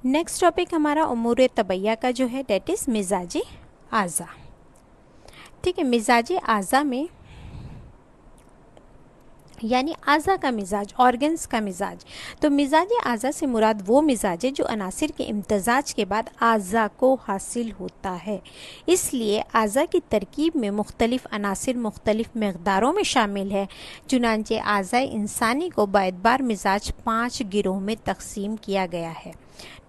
Next topic हमारा उमूर तबैया का जो है डेट इज़ मिजाज आज़ा। ठीक है, मिजाज आज़ा में यानी आज़ा का मिजाज, ऑर्गन्स का मिजाज। तो मिजाज आज़ा से मुराद वो मिजाज है जो अनासिर के इम्तजाज के बाद आज़ा को हासिल होता है। इसलिए आज़ा की तरकीब में मुख्तलिफ अनासिर मुख्तलिफ मकदारों में शामिल है। चुनांचे आज़ा इंसानी को बाएतबार मिजाज 5 गिरोह में तकसीम किया गया है।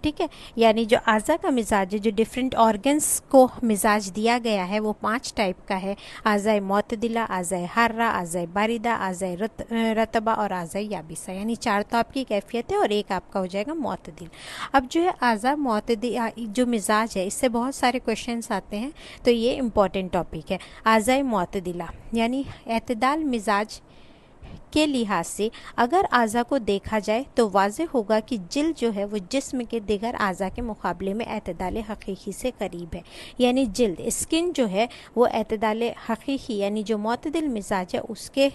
ठीक है, यानी जो आज़ा का मिजाज है, जो डिफरेंट ऑर्गन्स को मिजाज दिया गया है वो 5 टाइप का है। आज़ाए मोतदिला, आज़ाए हर्रा, आज़ाए बारिदा, आज़ाए रतबा और आज़ाए याबिसा। यानी 4 तो आपकी कैफियत है और एक आपका हो जाएगा मोतदिल। अब जो है आज़ा मोतदिल जो मिजाज है, इससे बहुत सारे क्वेश्चंस आते हैं, तो ये इम्पॉर्टेंट टॉपिक है। आज़ाए मोतदिला यानी एतदाल मिजाज के लिहाज से अगर आज़ा को देखा जाए तो वाज़े होगा कि जिल्द जो है वो जिस्म के दिगर आज़ा के मुकाबले में एतदाल हकीकी से करीब है। यानी जिल्द, स्किन जो है वो एतदाल हकीकी यानी जो मोतदिल मिजाज है उसके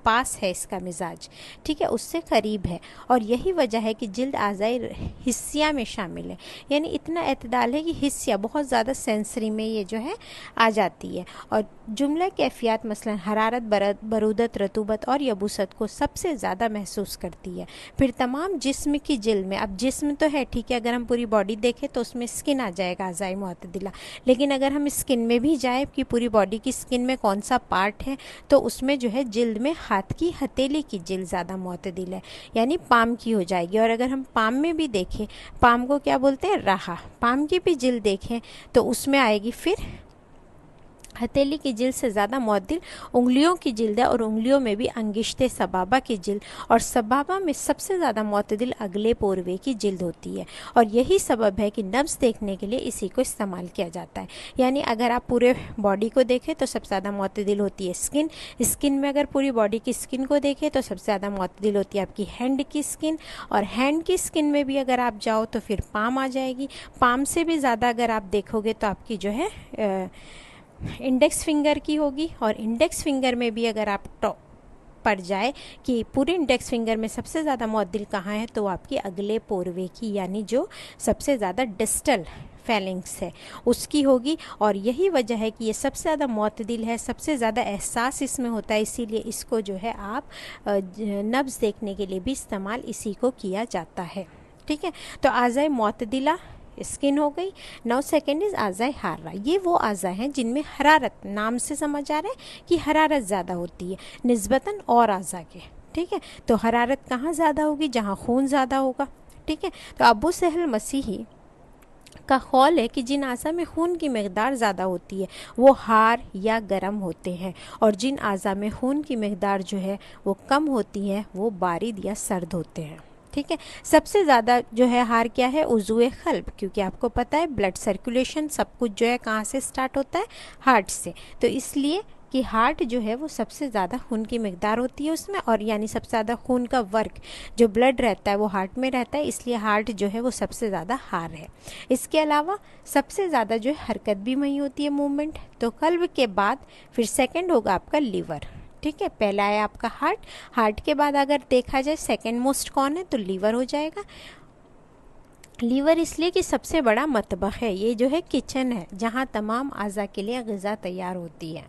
पास है इसका मिजाज। ठीक है, उससे करीब है। और यही वजह है कि जिल्द आज़ाए हिस्सिया में शामिल है। यानी इतना एतदाल है कि हिस्सिया बहुत ज़्यादा सेंसरी में ये जो है आ जाती है। और जुमला कैफियत मसलन हरारत, बरूदत, रतूबत और यबूसत को सबसे ज़्यादा महसूस करती है। फिर तमाम जिस्म की जिल्द में, अब जिस्म तो है ठीक है, अगर हम पूरी बॉडी देखें तो उसमें स्किन आ जाएगा आज़ाए मुअतदिला, लेकिन अगर हम स्किन में भी जाए कि पूरी बॉडी की स्किन में कौन सा पार्ट है, तो उसमें जो है जिल्द में हाथ की हथेली की जिल्द ज़्यादा मुअतदिल है, यानी पाम की हो जाएगी। और अगर हम पाम में भी देखें, पाम को क्या बोलते हैं, राहा, पाम की भी जिल्द देखें तो उसमें आएगी फिर हथेली की जिल्द से ज़्यादा मुअद्दिल उंगलियों की जिल्द है। और उंगलियों में भी अंगिश्ते सबाबा की जिल्द, और सबाबा में सबसे ज़्यादा मुअतदिल अगले पोरवे की जिल्द होती है। और यही सबब है कि नब्ज़ देखने के लिए इसी को इस्तेमाल किया जाता है। यानी अगर आप पूरे बॉडी को देखें तो सबसे ज़्यादा मुअतदिल होती है स्किन। स्किन में अगर पूरी बॉडी की स्किन को देखें तो सबसे ज़्यादा मुअतदिल होती है आपकी हैंड की स्किन। और हैंड की स्किन में भी अगर आप जाओ तो फिर पाम आ जाएगी। पाम से भी ज़्यादा अगर आप देखोगे तो आपकी जो है इंडेक्स फिंगर की होगी। और इंडेक्स फिंगर में भी अगर आप टॉप पड़ जाए कि पूरे इंडेक्स फिंगर में सबसे ज़्यादा मुअद्दिल कहाँ है, तो आपकी अगले पोरवे की, यानी जो सबसे ज़्यादा डिस्टल फैलिंग्स है उसकी होगी। और यही वजह है कि ये सबसे ज़्यादा मुअतदिल है, सबसे ज़्यादा एहसास इसमें होता है, इसीलिए इसको जो है आप नब्ज़ देखने के लिए भी इस्तेमाल इसी को किया जाता है। ठीक है, तो आज़ाए मुअतदिला स्किन हो गई। नाउ सेकेंड इज़ आज़ाए हारा। ये वो आज़ा हैं जिनमें हरारत, नाम से समझ आ रहा है कि हरारत ज़्यादा होती है निस्बतन और आज़ा के। ठीक है, तो हरारत कहाँ ज़्यादा होगी, जहाँ खून ज़्यादा होगा। ठीक है, तो अबू सहल मसीही का कौल है कि जिन आज़ा में खून की मकदार ज़्यादा होती है वो हार या गरम होते हैं, और जिन आज़ा में खून की मकदार जो है वो कम होती है वो बारिद या सर्द होते हैं। ठीक है, सबसे ज़्यादा जो है हार क्या है, उज़ुए क़ल्ब, क्योंकि आपको पता है ब्लड सर्कुलेशन सब कुछ जो है कहाँ से स्टार्ट होता है, हार्ट से। तो इसलिए कि हार्ट जो है वो सबसे ज़्यादा खून की मकदार होती है उसमें, और यानी सबसे ज़्यादा खून का वर्क जो ब्लड रहता है वो हार्ट में रहता है, इसलिए हार्ट जो है वो सबसे ज़्यादा हार है। इसके अलावा सबसे ज़्यादा जो है हरकत भी वही होती है, मूवमेंट। तो कल्ब के बाद फिर सेकंड होगा आपका लीवर। ठीक है, पहला है आपका हार्ट, हार्ट के बाद अगर देखा जाए सेकंड मोस्ट कौन है, तो लीवर हो जाएगा। लीवर इसलिए कि सबसे बड़ा मतबख है, ये जो है किचन है जहाँ तमाम आज़ा के लिए ग़िज़ा तैयार होती है।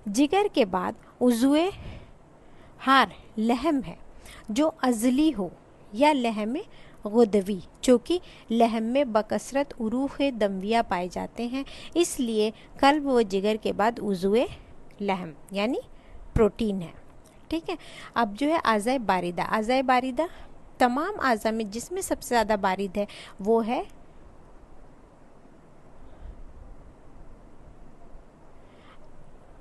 जिगर के बाद उज़ुए हार लहम है, जो अज़ली हो, या लहम गुदवी, चूँकि लहम में बकसरत उरूख़ दमविया पाए जाते हैं, इसलिए कल्ब व जिगर के बाद उज़ुए लहम यानी प्रोटीन है। ठीक है, अब जो है आज़ाए बारिदा। आज़ाए बारिदा तमाम आज़ा में जिसमें सबसे ज़्यादा बारिद है वो है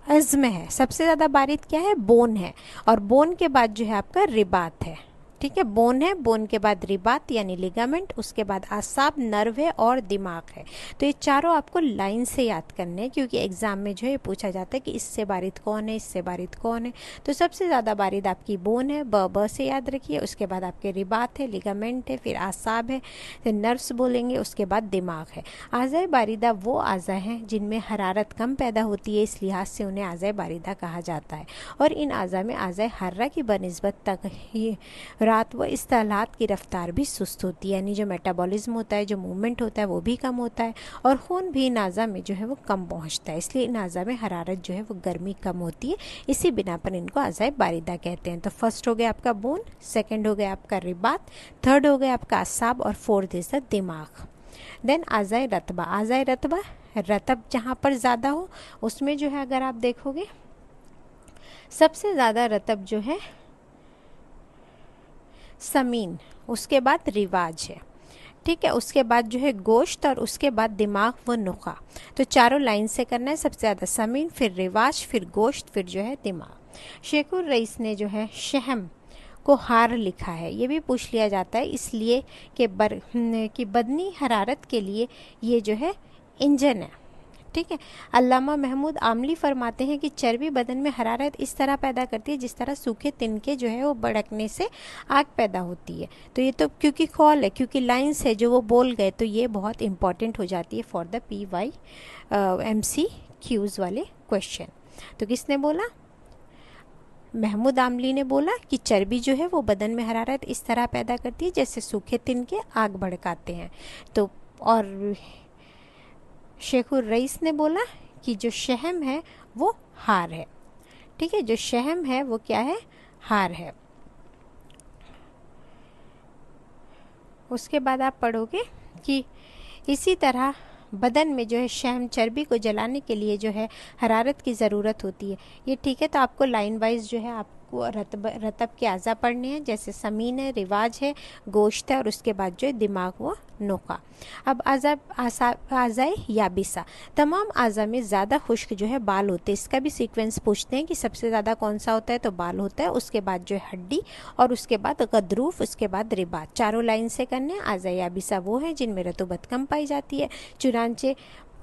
अज़्म है। सबसे ज़्यादा बारिद क्या है, बोन है। और बोन के बाद जो है आपका रिबात है। ठीक है, बोन है, बोन के बाद रिबात यानी लिगामेंट, उसके बाद आसाब, नर्व है और दिमाग है। तो ये चारों आपको लाइन से याद करने हैं, क्योंकि एग्ज़ाम में जो है पूछा जाता है कि इससे बारिद कौन है, इससे बारिद कौन है। तो सबसे ज़्यादा बारिद आपकी बोन है, ब से याद रखिए। उसके बाद आपके रिबात है, लिगामेंट है, फिर आसाब है, फिर नर्व्स बोलेंगे, उसके बाद दिमाग है। आज़ाए बारिदा वो आज़ा हैं जिनमें हरारत कम पैदा होती है, इस लिहाज से उन्हें आज़ाए बारिदा कहा जाता है। और इन आज़ा में आज़ाए हर्रा की बनिस्बत तक ही रात व इस्तेलात की रफ्तार भी सुस्त होती है, यानी जो मेटाबॉलिज्म होता है, जो मूवमेंट होता है वो भी कम होता है और खून भी नाज़ा में जो है वो कम पहुंचता है, इसलिए नाज़ा में हरारत जो है वो गर्मी कम होती है। इसी बिना पर इनको आज़ाए बारिदा कहते हैं। तो फर्स्ट हो गया आपका बोन, सेकेंड हो गया आपका रिबात, थर्ड हो गया आपका असाब और फोर्थ इज द दिमाग। देन आज़ाए रतबा। आज़ाए रतबा, रतब जहाँ पर ज़्यादा हो उसमें जो है अगर आप देखोगे सबसे ज़्यादा रतब जो है समीन, उसके बाद रिवाज है, ठीक है, उसके बाद जो है गोश्त और उसके बाद दिमाग व नुका। तो चारों लाइन से करना है, सबसे ज़्यादा समीन, फिर रिवाज, फिर गोश्त, फिर जो है दिमाग। शेखुर रईस ने जो है शहम को हार लिखा है, ये भी पूछ लिया जाता है इसलिए कि बदनी हरारत के लिए ये जो है इंजन है, ठीक है। अल्लामा महमूद आमली फरमाते हैं कि चर्बी बदन में हरारत इस तरह पैदा करती है जिस तरह सूखे तिनके जो है वो भड़कने से आग पैदा होती है। तो ये तो क्योंकि कॉल है, क्योंकि लाइन्स है जो वो बोल गए, तो ये बहुत इंपॉर्टेंट हो जाती है फॉर द PYMCQs वाले क्वेश्चन। तो किसने बोला? महमूद आमली ने बोला कि चर्बी जो है वो बदन में हरारत इस तरह पैदा करती है जैसे सूखे तिनके आग भड़काते हैं। तो और शेखुर रईस ने बोला कि जो शहम है वो हार है, ठीक है, जो शहम है वो क्या है? हार है। उसके बाद आप पढ़ोगे कि इसी तरह बदन में जो है शहम चर्बी को जलाने के लिए जो है हरारत की ज़रूरत होती है, ये ठीक है। तो आपको लाइन वाइज जो है आपको रतब के अज़ा पढ़ने हैं, जैसे समीन है, रिवाज है, गोश्त है और उसके बाद जो है दिमाग व नोका। अब आज़ाए याबिसा, तमाम आज़ा में ज़्यादा खुश्क जो है बाल होते हैं, इसका भी सीक्वेंस पूछते हैं कि सबसे ज़्यादा कौन सा होता है, तो बाल होता है, उसके बाद जो है हड्डी और उसके बाद गदरूफ, उसके बाद रिबात। चारों लाइन से करने। आज़ाए याबिसा वो है जिनमें रतूबत कम पाई जाती है, चुनांचे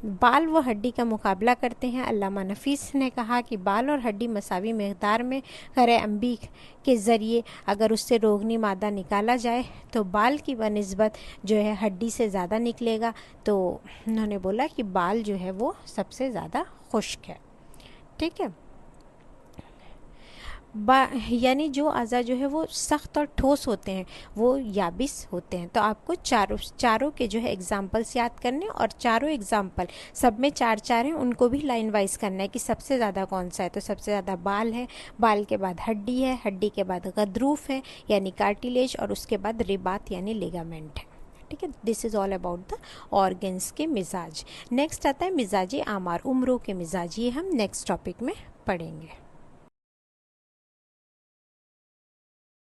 बाल व हड्डी का मुकाबला करते हैं। अल्लामा नफीस ने कहा कि बाल और हड्डी मसावी मकदार में खरे अम्बी के ज़रिए अगर उससे रोगनी मादा निकाला जाए तो बाल की बनिस्बत जो है हड्डी से ज़्यादा निकलेगा। तो उन्होंने बोला कि बाल जो है वो सबसे ज़्यादा खुश्क है, ठीक है। यानी जो अज़ा जो है वो सख्त और ठोस होते हैं वो याबिस होते हैं। तो आपको चारों के जो है एग्जाम्पल्स याद करने और चारों एग्जाम्पल सब में 4-4 हैं, उनको भी लाइन वाइज करना है कि सबसे ज़्यादा कौन सा है। तो सबसे ज़्यादा बाल है, बाल के बाद हड्डी है, हड्डी के बाद गदरूफ है यानी कार्टिलेज और उसके बाद रिबात यानी लिगामेंट है, ठीक है। This is all about the organs के मिजाज। नेक्स्ट आता है मिजाज आमार, उम्रों के मिजाज, ये हम नेक्स्ट टॉपिक में पढ़ेंगे।